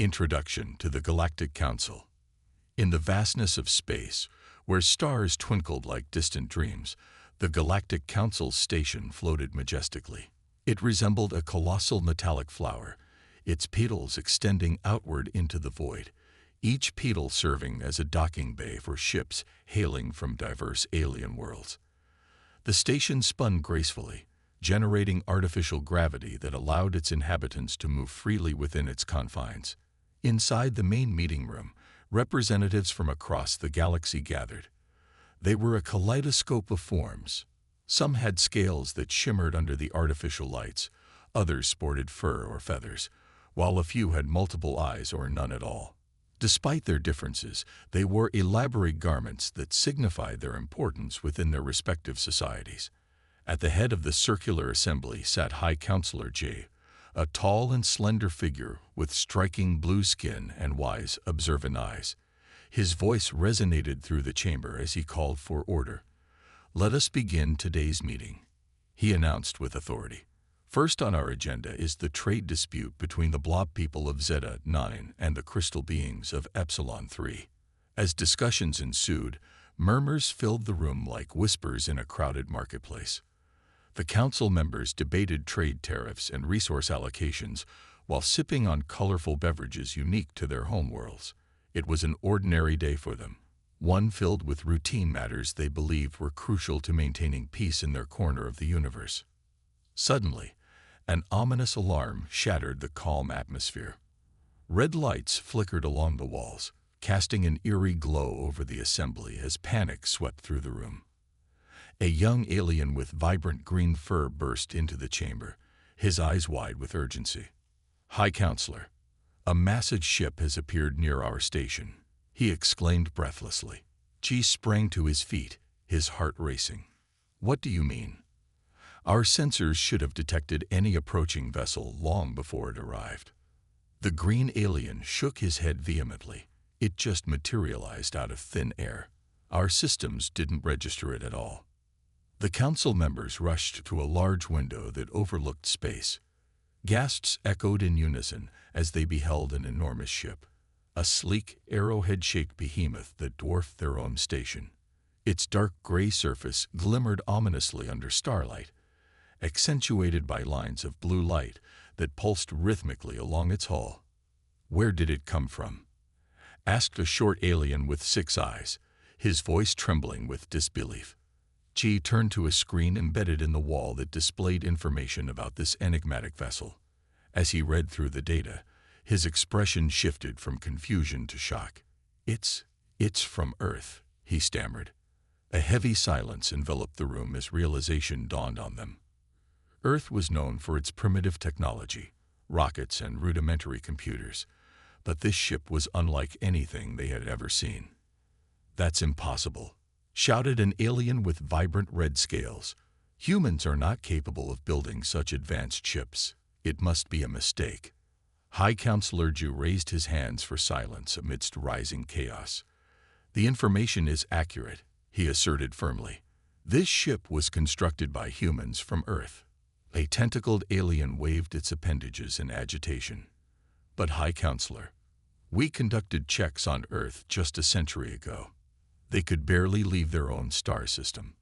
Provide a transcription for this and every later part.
Introduction to the Galactic Council. In the vastness of space, where stars twinkled like distant dreams, the Galactic Council station floated majestically. It resembled a colossal metallic flower, its petals extending outward into the void, each petal serving as a docking bay for ships hailing from diverse alien worlds. The station spun gracefully, generating artificial gravity that allowed its inhabitants to move freely within its confines. Inside the main meeting room, representatives from across the galaxy gathered. They were a kaleidoscope of forms. Some had scales that shimmered under the artificial lights, others sported fur or feathers, while a few had multiple eyes or none at all. Despite their differences, they wore elaborate garments that signified their importance within their respective societies. At the head of the circular assembly sat High Counselor J, a tall and slender figure with striking blue skin and wise, observant eyes. His voice resonated through the chamber as he called for order. "Let us begin today's meeting," he announced with authority. "First on our agenda is the trade dispute between the blob people of Zeta 9 and the crystal beings of Epsilon 3. As discussions ensued, murmurs filled the room like whispers in a crowded marketplace. The council members debated trade tariffs and resource allocations while sipping on colorful beverages unique to their homeworlds. It was an ordinary day for them, one filled with routine matters they believed were crucial to maintaining peace in their corner of the universe. Suddenly, an ominous alarm shattered the calm atmosphere. Red lights flickered along the walls, casting an eerie glow over the assembly as panic swept through the room. A young alien with vibrant green fur burst into the chamber, his eyes wide with urgency. "High Counselor, a massive ship has appeared near our station," he exclaimed breathlessly. Chi sprang to his feet, his heart racing. "What do you mean? Our sensors should have detected any approaching vessel long before it arrived." The green alien shook his head vehemently. "It just materialized out of thin air. Our systems didn't register it at all." The council members rushed to a large window that overlooked space. Gasps echoed in unison as they beheld an enormous ship, a sleek, arrowhead-shaped behemoth that dwarfed their own station. Its dark gray surface glimmered ominously under starlight, accentuated by lines of blue light that pulsed rhythmically along its hull. "Where did it come from?" asked a short alien with 6 eyes, his voice trembling with disbelief. Chi turned to a screen embedded in the wall that displayed information about this enigmatic vessel. As he read through the data, his expression shifted from confusion to shock. It's from Earth," he stammered. A heavy silence enveloped the room as realization dawned on them. Earth was known for its primitive technology, rockets and rudimentary computers, but this ship was unlike anything they had ever seen. "That's impossible," shouted an alien with vibrant red scales. "Humans are not capable of building such advanced ships. It must be a mistake." High Counselor Ju raised his hands for silence amidst rising chaos. "The information is accurate," he asserted firmly. "This ship was constructed by humans from Earth." A tentacled alien waved its appendages in agitation. "But High Counselor, we conducted checks on Earth just a century ago. They could barely leave their own star system."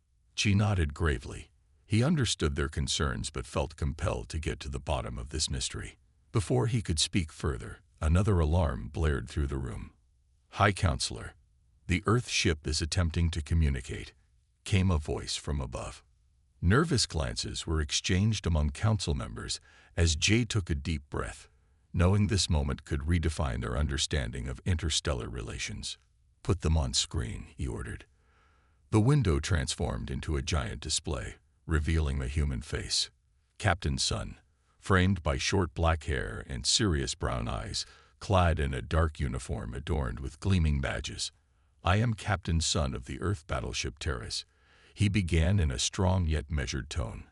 Chi nodded gravely. He understood their concerns but felt compelled to get to the bottom of this mystery. Before he could speak further, another alarm blared through the room. "High Counselor, the Earth ship is attempting to communicate," came a voice from above. Nervous glances were exchanged among council members as Jay took a deep breath, knowing this moment could redefine their understanding of interstellar relations. "Put them on screen," he ordered. The window transformed into a giant display, revealing a human face. Captain Sun, framed by short black hair and serious brown eyes, clad in a dark uniform adorned with gleaming badges. "I am Captain Sun of the Earth Battleship Terrace," he began in a strong yet measured tone.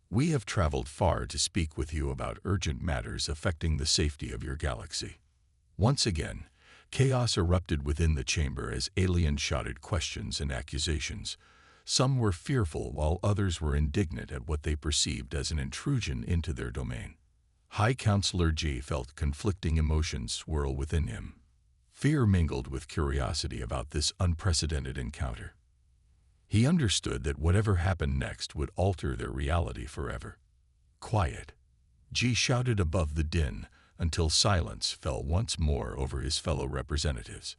"We have traveled far to speak with you about urgent matters affecting the safety of your galaxy." Once again, chaos erupted within the chamber as aliens shouted questions and accusations. Some were fearful while others were indignant at what they perceived as an intrusion into their domain. High Counselor G felt conflicting emotions swirl within him. Fear mingled with curiosity about this unprecedented encounter. He understood that whatever happened next would alter their reality forever. Quiet, G shouted above the din until silence fell once more over his fellow representatives.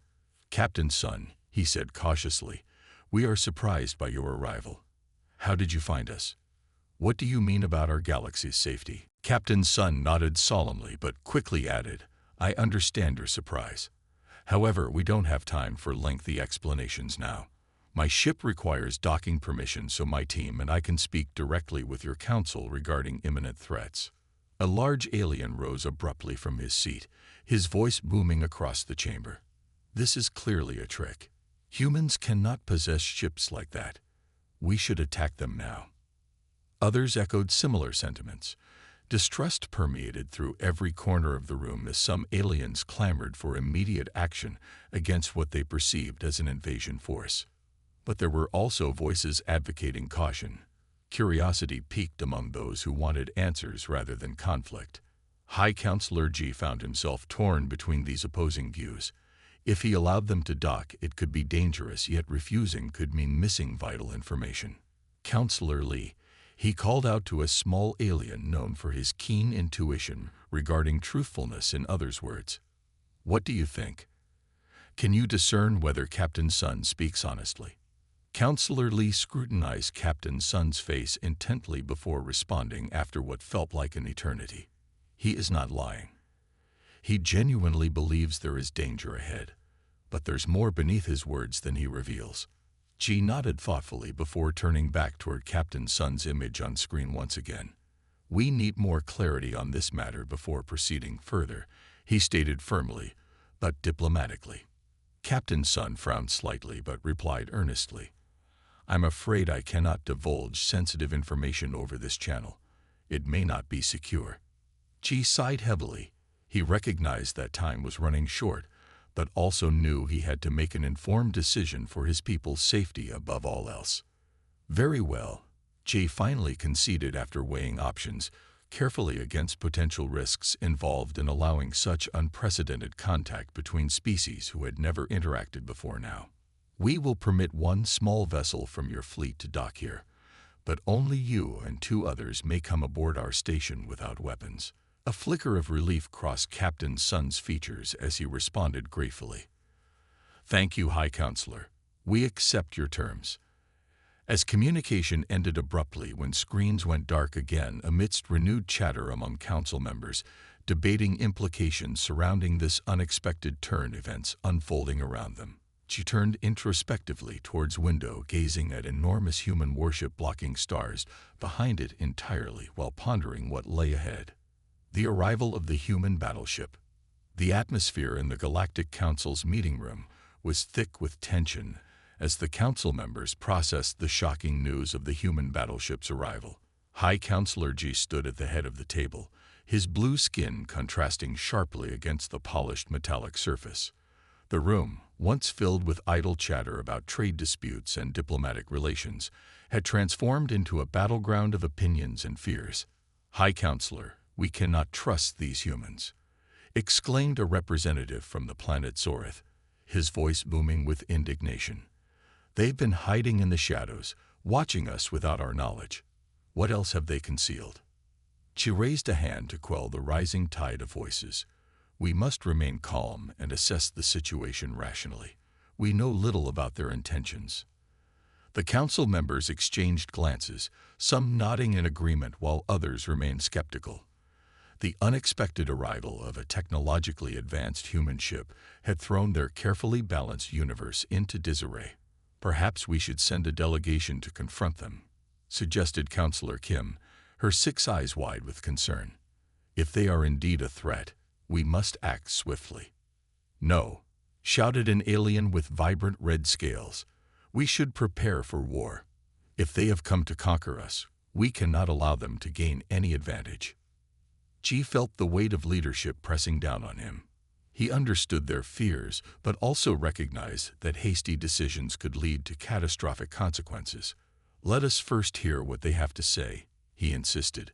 Captain Sun, he said cautiously, we are surprised by your arrival. How did you find us? What do you mean about our galaxy's safety? Captain Sun nodded solemnly but quickly added, I understand your surprise. However, we don't have time for lengthy explanations now. My ship requires docking permission so my team and I can speak directly with your council regarding imminent threats. A large alien rose abruptly from his seat, his voice booming across the chamber. This is clearly a trick. Humans cannot possess ships like that. We should attack them now. Others echoed similar sentiments. Distrust permeated through every corner of the room as some aliens clamored for immediate action against what they perceived as an invasion force. But there were also voices advocating caution. Curiosity peaked among those who wanted answers rather than conflict. High Counselor G found himself torn between these opposing views. If he allowed them to dock, it could be dangerous, yet refusing could mean missing vital information. Counselor Lee, he called out to a small alien known for his keen intuition regarding truthfulness in others' words. What do you think? Can you discern whether Captain Sun speaks honestly? Counselor Lee scrutinized Captain Sun's face intently before responding after what felt like an eternity. He is not lying. He genuinely believes there is danger ahead, but there's more beneath his words than he reveals. G nodded thoughtfully before turning back toward Captain Sun's image on screen once again. We need more clarity on this matter before proceeding further, he stated firmly, but diplomatically. Captain Sun frowned slightly but replied earnestly. I'm afraid I cannot divulge sensitive information over this channel. It may not be secure. G sighed heavily. He recognized that time was running short, but also knew he had to make an informed decision for his people's safety above all else. Very well, G finally conceded after weighing options carefully against potential risks involved in allowing such unprecedented contact between species who had never interacted before now. We will permit one small vessel from your fleet to dock here, but only you and 2 others may come aboard our station without weapons. A flicker of relief crossed Captain Sun's features as he responded gratefully. Thank you, High Counselor. We accept your terms. As communication ended abruptly when screens went dark again amidst renewed chatter among council members, debating implications surrounding this unexpected turn events unfolding around them. She turned introspectively towards window, gazing at enormous human warship blocking stars behind it entirely while pondering what lay ahead. The arrival of the human battleship. The atmosphere in the Galactic Council's meeting room was thick with tension as the council members processed the shocking news of the human battleship's arrival. High Counselor G stood at the head of the table, his blue skin contrasting sharply against the polished metallic surface. The room, once filled with idle chatter about trade disputes and diplomatic relations, had transformed into a battleground of opinions and fears. High Counselor, we cannot trust these humans, exclaimed a representative from the planet Zorith, his voice booming with indignation. They've been hiding in the shadows, watching us without our knowledge. What else have they concealed? She raised a hand to quell the rising tide of voices. We must remain calm and assess the situation rationally. We know little about their intentions. The council members exchanged glances, some nodding in agreement while others remained skeptical. The unexpected arrival of a technologically advanced human ship had thrown their carefully balanced universe into disarray. Perhaps we should send a delegation to confront them, suggested Counselor Kim, her 6 eyes wide with concern. If they are indeed a threat, we must act swiftly. No, shouted an alien with vibrant red scales. We should prepare for war. If they have come to conquer us, we cannot allow them to gain any advantage. G felt the weight of leadership pressing down on him. He understood their fears, but also recognized that hasty decisions could lead to catastrophic consequences. Let us first hear what they have to say, he insisted.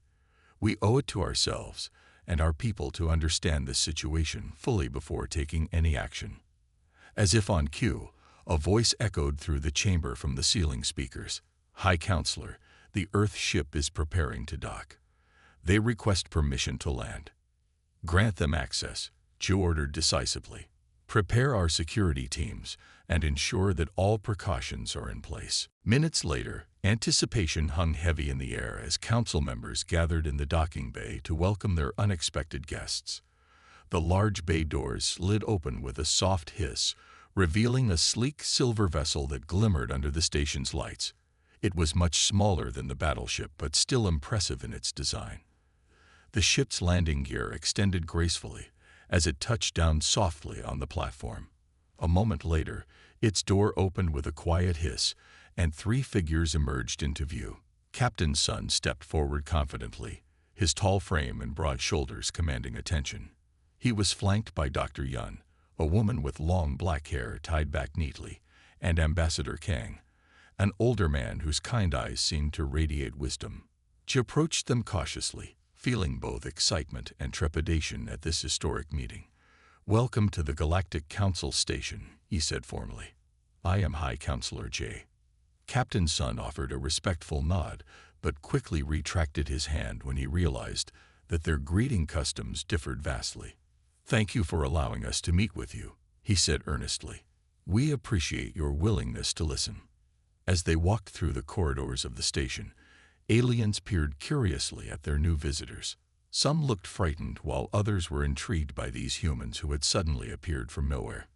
We owe it to ourselves, and our people to understand this situation fully before taking any action. As if on cue, a voice echoed through the chamber from the ceiling speakers. High Counselor, the Earth ship is preparing to dock. They request permission to land. Grant them access, Chu ordered decisively. Prepare our security teams and ensure that all precautions are in place. Minutes later, anticipation hung heavy in the air as council members gathered in the docking bay to welcome their unexpected guests. The large bay doors slid open with a soft hiss, revealing a sleek silver vessel that glimmered under the station's lights. It was much smaller than the Battleship, but still impressive in its design. The ship's landing gear extended gracefully as it touched down softly on the platform. A moment later, its door opened with a quiet hiss, and 3 figures emerged into view. Captain Sun stepped forward confidently, his tall frame and broad shoulders commanding attention. He was flanked by Dr. Yun, a woman with long black hair tied back neatly, and Ambassador Kang, an older man whose kind eyes seemed to radiate wisdom. She approached them cautiously, feeling both excitement and trepidation at this historic meeting. "Welcome to the Galactic Council station," he said formally. "I am High Counselor J." Captain Sun offered a respectful nod, but quickly retracted his hand when he realized that their greeting customs differed vastly. "Thank you for allowing us to meet with you," he said earnestly. "We appreciate your willingness to listen." As they walked through the corridors of the station, aliens peered curiously at their new visitors. Some looked frightened, while others were intrigued by these humans who had suddenly appeared from nowhere.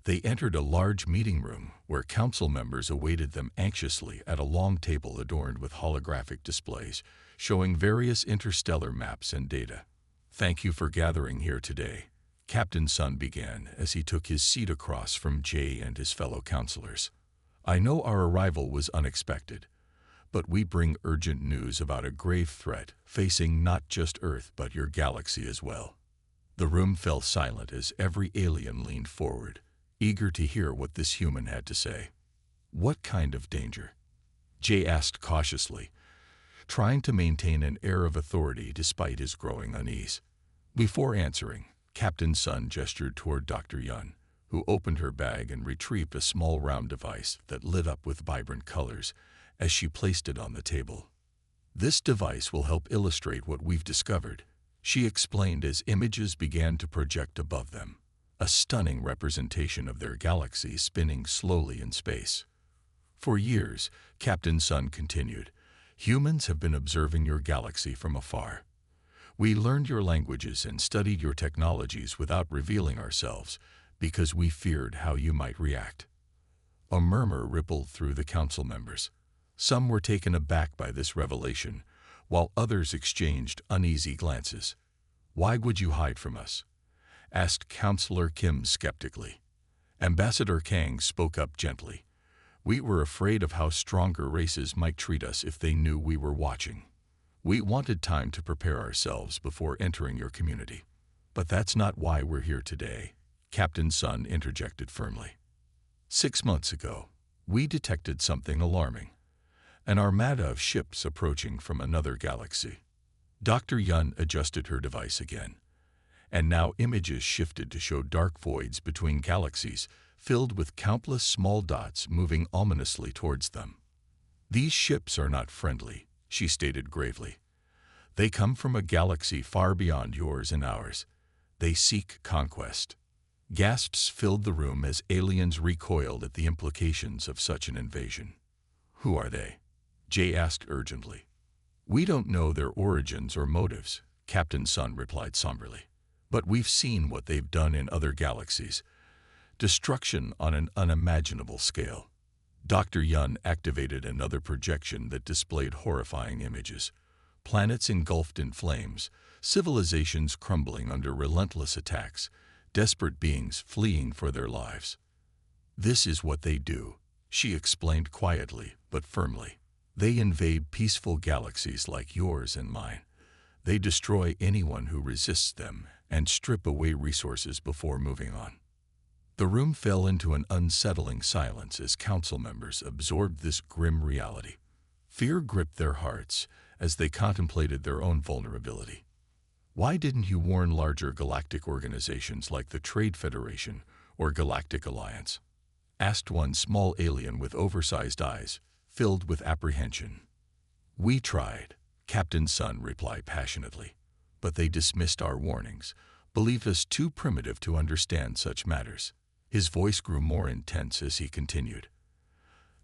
They entered a large meeting room where council members awaited them anxiously at a long table adorned with holographic displays showing various interstellar maps and data. "Thank you for gathering here today," Captain Sun began as he took his seat across from Jay and his fellow counselors. "I know our arrival was unexpected, but we bring urgent news about a grave threat facing not just Earth but your galaxy as well." The room fell silent as every alien leaned forward, eager to hear what this human had to say. "What kind of danger?" Jay asked cautiously, trying to maintain an air of authority despite his growing unease. Before answering, Captain Sun gestured toward Dr. Yun, who opened her bag and retrieved a small round device that lit up with vibrant colors as she placed it on the table. "This device will help illustrate what we've discovered," she explained as images began to project above them, a stunning representation of their galaxy spinning slowly in space. "For years," Captain Sun continued, "humans have been observing your galaxy from afar. We learned your languages and studied your technologies without revealing ourselves because we feared how you might react." A murmur rippled through the council members. Some were taken aback by this revelation, while others exchanged uneasy glances. "Why would you hide from us?" asked Counselor Kim skeptically. Ambassador Kang spoke up gently. "We were afraid of how stronger races might treat us if they knew we were watching. We wanted time to prepare ourselves before entering your community. But that's not why we're here today," Captain Sun interjected firmly. "6 months ago, we detected something alarming. An armada of ships approaching from another galaxy." Dr. Yun adjusted her device again, and now images shifted to show dark voids between galaxies filled with countless small dots moving ominously towards them. "These ships are not friendly," she stated gravely. "They come from a galaxy far beyond yours and ours. They seek conquest." Gasps filled the room as aliens recoiled at the implications of such an invasion. "Who are they?" Jay asked urgently. "We don't know their origins or motives," Captain Sun replied somberly. "But we've seen what they've done in other galaxies. Destruction on an unimaginable scale." Dr. Yun activated another projection that displayed horrifying images. Planets engulfed in flames, civilizations crumbling under relentless attacks, desperate beings fleeing for their lives. "This is what they do," she explained quietly but firmly. "They invade peaceful galaxies like yours and mine. They destroy anyone who resists them and strip away resources before moving on." The room fell into an unsettling silence as council members absorbed this grim reality. Fear gripped their hearts as they contemplated their own vulnerability. Why didn't you warn larger galactic organizations like the Trade Federation or Galactic Alliance? Asked one small alien with oversized eyes, filled with apprehension. We tried, Captain Sun replied passionately, but they dismissed our warnings, believed us too primitive to understand such matters. His voice grew more intense as he continued.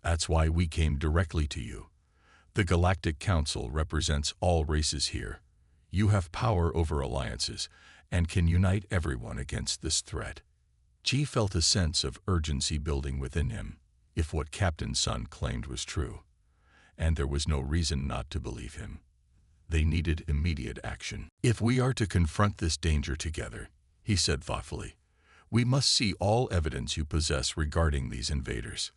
That's why we came directly to you. The Galactic Council represents all races here. You have power over alliances and can unite everyone against this threat. Chi felt a sense of urgency building within him, if what Captain Sun claimed was true. And there was no reason not to believe him. They needed immediate action. If we are to confront this danger together, he said thoughtfully, we must see all evidence you possess regarding these invaders.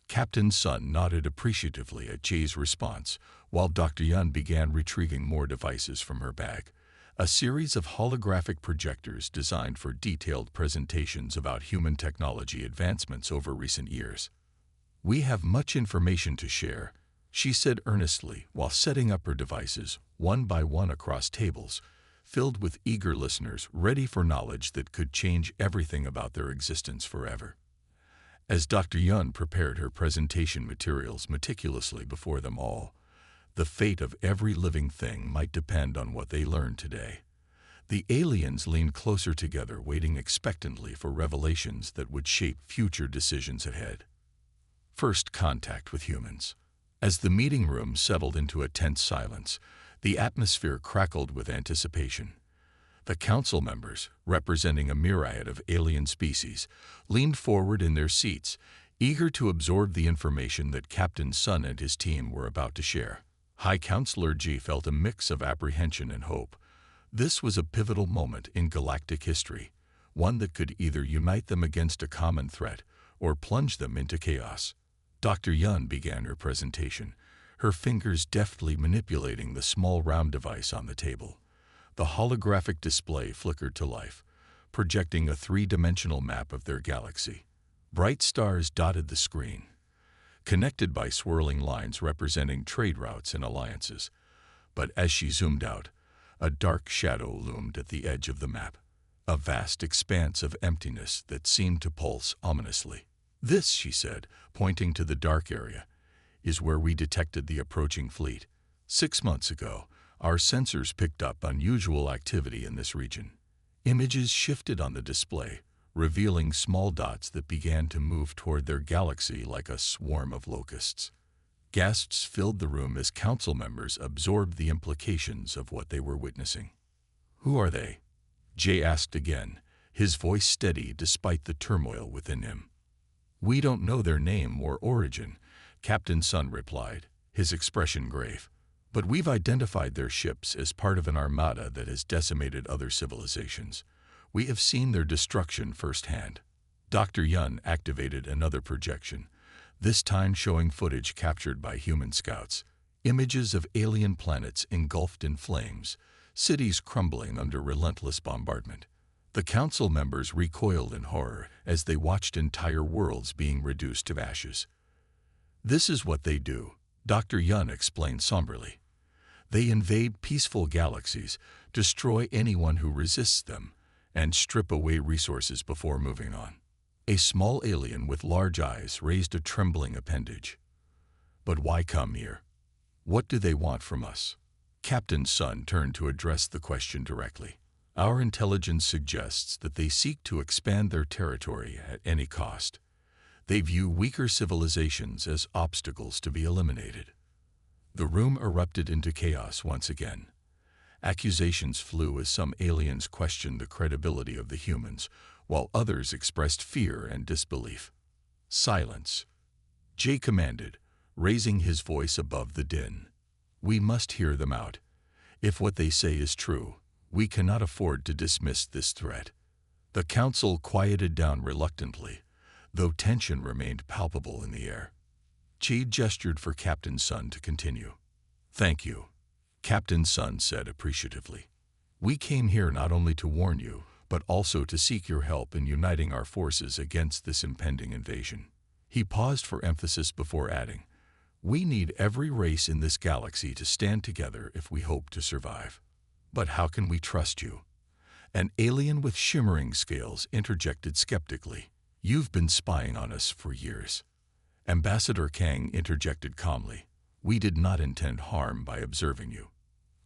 Captain Sun nodded appreciatively at Chi's response, while Dr. Yun began retrieving more devices from her bag, a series of holographic projectors designed for detailed presentations about human technology advancements over recent years. We have much information to share, she said earnestly while setting up her devices one by one across tables, filled with eager listeners ready for knowledge that could change everything about their existence forever. As Dr. Yun prepared her presentation materials meticulously before them all, the fate of every living thing might depend on what they learned today. The aliens leaned closer together, waiting expectantly for revelations that would shape future decisions ahead. First contact with humans. As the meeting room settled into a tense silence, the atmosphere crackled with anticipation. The council members, representing a myriad of alien species, leaned forward in their seats, eager to absorb the information that Captain Sun and his team were about to share. High Counselor Ji felt a mix of apprehension and hope. This was a pivotal moment in galactic history, one that could either unite them against a common threat or plunge them into chaos. Dr. Yun began her presentation, her fingers deftly manipulating the small round device on the table. The holographic display flickered to life, projecting a three-dimensional map of their galaxy. Bright stars dotted the screen, connected by swirling lines representing trade routes and alliances. But as she zoomed out, a dark shadow loomed at the edge of the map, a vast expanse of emptiness that seemed to pulse ominously. This, she said, pointing to the dark area, is where we detected the approaching fleet. 6 months ago, our sensors picked up unusual activity in this region. Images shifted on the display, revealing small dots that began to move toward their galaxy like a swarm of locusts. Gasps filled the room as council members absorbed the implications of what they were witnessing. Who are they? Jay asked again, his voice steady despite the turmoil within him. We don't know their name or origin, Captain Sun replied, his expression grave. But we've identified their ships as part of an armada that has decimated other civilizations. We have seen their destruction firsthand. Dr. Yun activated another projection, this time showing footage captured by human scouts. Images of alien planets engulfed in flames, cities crumbling under relentless bombardment. The council members recoiled in horror as they watched entire worlds being reduced to ashes. This is what they do, Dr. Yun explained somberly. They invade peaceful galaxies, destroy anyone who resists them, and strip away resources before moving on. A small alien with large eyes raised a trembling appendage. But why come here? What do they want from us? Captain Sun turned to address the question directly. Our intelligence suggests that they seek to expand their territory at any cost. They view weaker civilizations as obstacles to be eliminated. The room erupted into chaos once again. Accusations flew as some aliens questioned the credibility of the humans, while others expressed fear and disbelief. Silence, Jay commanded, raising his voice above the din. We must hear them out. If what they say is true, we cannot afford to dismiss this threat. The council quieted down reluctantly, though tension remained palpable in the air. Chi gestured for Captain Sun to continue. Thank you, Captain Sun said appreciatively. We came here not only to warn you, but also to seek your help in uniting our forces against this impending invasion. He paused for emphasis before adding, we need every race in this galaxy to stand together if we hope to survive. But how can we trust you? An alien with shimmering scales interjected skeptically. You've been spying on us for years. Ambassador Kang interjected calmly. We did not intend harm by observing you.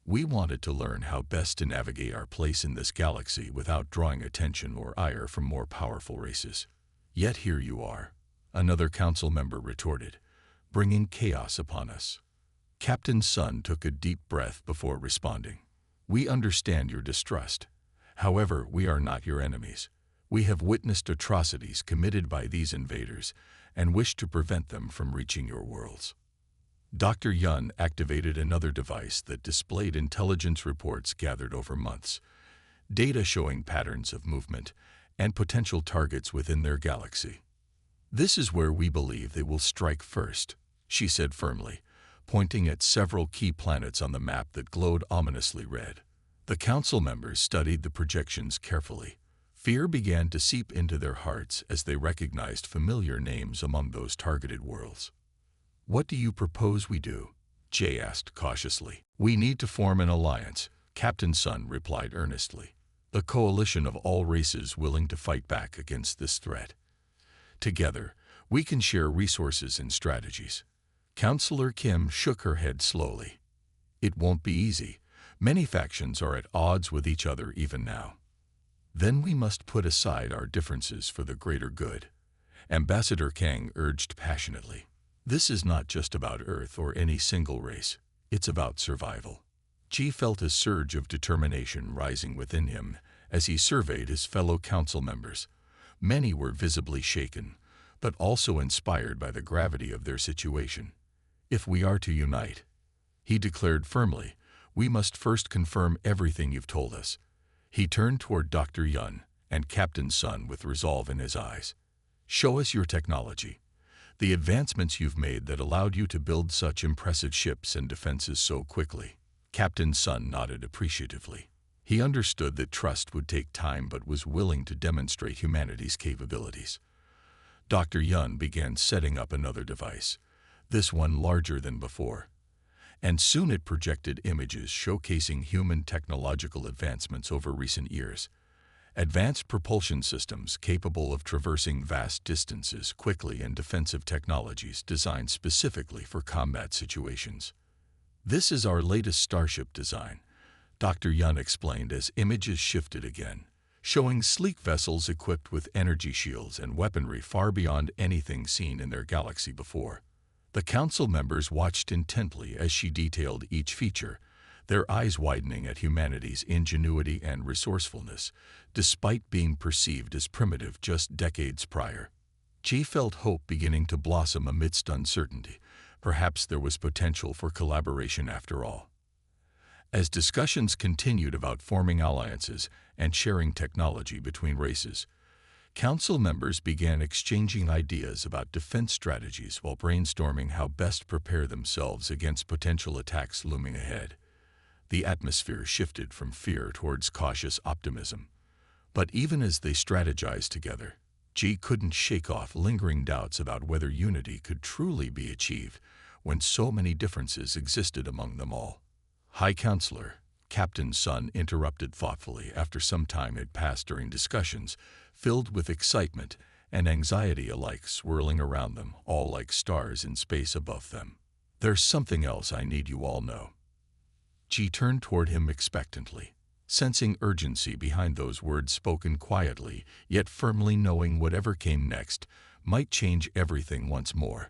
We wanted to learn how best to navigate our place in this galaxy without drawing attention or ire from more powerful races. Yet here you are, another council member retorted, bringing chaos upon us. Captain Sun took a deep breath before responding. We understand your distrust. However, we are not your enemies. We have witnessed atrocities committed by these invaders and wish to prevent them from reaching your worlds. Dr. Yun activated another device that displayed intelligence reports gathered over months, data showing patterns of movement and potential targets within their galaxy. This is where we believe they will strike first, she said firmly, pointing at several key planets on the map that glowed ominously red. The council members studied the projections carefully. Fear began to seep into their hearts as they recognized familiar names among those targeted worlds. What do you propose we do? Jay asked cautiously. We need to form an alliance, Captain Sun replied earnestly. A coalition of all races willing to fight back against this threat. Together, we can share resources and strategies. Counselor Kim shook her head slowly. It won't be easy. Many factions are at odds with each other even now. Then we must put aside our differences for the greater good, Ambassador Kang urged passionately. This is not just about Earth or any single race. It's about survival. Ji felt a surge of determination rising within him as he surveyed his fellow council members. Many were visibly shaken, but also inspired by the gravity of their situation. If we are to unite, he declared firmly, we must first confirm everything you've told us. He turned toward Dr. Yun and Captain Sun with resolve in his eyes. Show us your technology, the advancements you've made that allowed you to build such impressive ships and defenses so quickly. Captain Sun nodded appreciatively. He understood that trust would take time but was willing to demonstrate humanity's capabilities. Dr. Yun began setting up another device, this one larger than before, and soon it projected images showcasing human technological advancements over recent years. Advanced propulsion systems capable of traversing vast distances quickly and defensive technologies designed specifically for combat situations. This is our latest starship design, Dr. Yun explained as images shifted again, showing sleek vessels equipped with energy shields and weaponry far beyond anything seen in their galaxy before. The council members watched intently as she detailed each feature, their eyes widening at humanity's ingenuity and resourcefulness, despite being perceived as primitive just decades prior. Ji felt hope beginning to blossom amidst uncertainty. Perhaps there was potential for collaboration after all. As discussions continued about forming alliances and sharing technology between races, council members began exchanging ideas about defense strategies while brainstorming how best prepare themselves against potential attacks looming ahead. The atmosphere shifted from fear towards cautious optimism. But even as they strategized together, Ji couldn't shake off lingering doubts about whether unity could truly be achieved when so many differences existed among them all. High Counselor, Captain Sun interrupted thoughtfully after some time had passed during discussions, filled with excitement and anxiety alike swirling around them, all like stars in space above them. There's something else I need you all know. Ji turned toward him expectantly, sensing urgency behind those words spoken quietly, yet firmly knowing whatever came next might change everything once more.